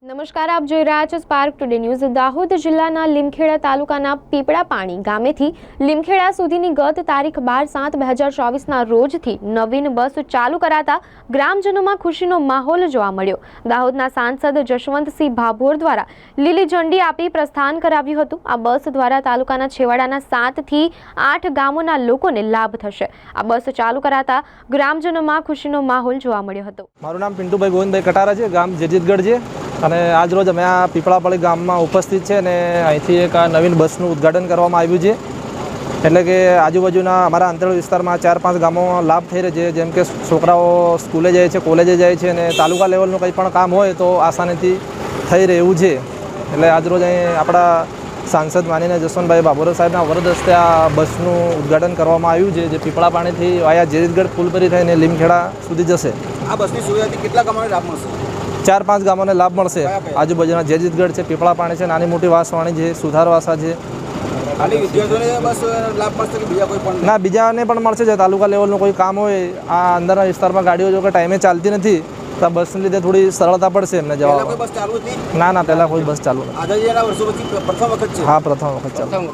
નમસ્કાર, આપ જોઈ રહ્યા છો સ્પાર્ક ટુડે ન્યૂઝ। દાહોદ જિલ્લાના લીમખેડા તાલુકાના પીપળાપાણી ગામેથી લીમખેડા સુધીની ગત તારીખ 12/7/2024ના રોજથી નવીન બસ ચાલુ કરાતા ગ્રામજનોમાં ખુશીનો માહોલ જોવા મળ્યો। દાહોદના સાંસદ જશવંતસિંહ ભાભોર દ્વારા લીલી ઝંડી આપી પ્રસ્થાન કરાવ્યું હતું। આ બસ દ્વારા તાલુકાના છેવાડાના 7 થી 8 ગામોના લોકોને લાભ થશે। આ બસ ચાલુ કરાતા ગ્રામજનોમાં ખુશીનો માહોલ જોવા મળ્યો હતો। મારું નામ પિન્ટુભાઈ ગોવિંદભાઈ કટારા છે, ગામ જેજીતગઢ છે અને આજ રોજ અમે આ પીપળાપાળી ગામમાં ઉપસ્થિત છે અને અહીંથી એક આ નવીન બસનું ઉદ્ઘાટન કરવામાં આવ્યું છે। એટલે કે આજુબાજુના અમારા અંતર વિસ્તારમાં 4-5 ગામોમાં લાભ થઈ રહ્યો છે, જેમ કે છોકરાઓ સ્કૂલે જાય છે, કોલેજે જાય છે અને તાલુકા લેવલનું કંઈ પણ કામ હોય તો આસાનીથી થઈ રહે એવું છે। એટલે આજ રોજ અહીં આપણા સાંસદ માનીને જશવંતભાઈ ભાભોર સાહેબના વરદ હસ્તે આ બસનું ઉદ્ઘાટન કરવામાં આવ્યું છે, જે પીપળાપાણીથી આયા જેજીતગઢ પુલ પરી થઈને લીમખેડા સુધી જશે। આ બસની સુવિધાથી કેટલા ગામોને લાભ મળશે? 4-5 ગામોને લાભ મળશે। આજુબાજુના જેજીતગઢ છે, પીપળાપાણી છે, નાની મોટી વાસવાણી છે, સુધારવાસા છે। ખાલી વિદ્યાર્થીઓને બસ લાભ મળશે કે બીજા કોઈ પણ? ના, બીજાને પણ મળશે। જે તાલુકા લેવલનું કોઈ કામ હોય, આ અંદરના વિસ્તારમાં ગાડીઓ જો કે ટાઈમે ચાલતી નથી તો બસને લીધે થોડી સરળતા પડશે એમને જવા। બસ ચાલુ જ નહીં? ના, પહેલાં કોઈ બસ ચાલુ નથી। આઝાદીના વર્ષો પછી પ્રથમ વખત છે? હા, પ્રથમ વખત ચાલુ।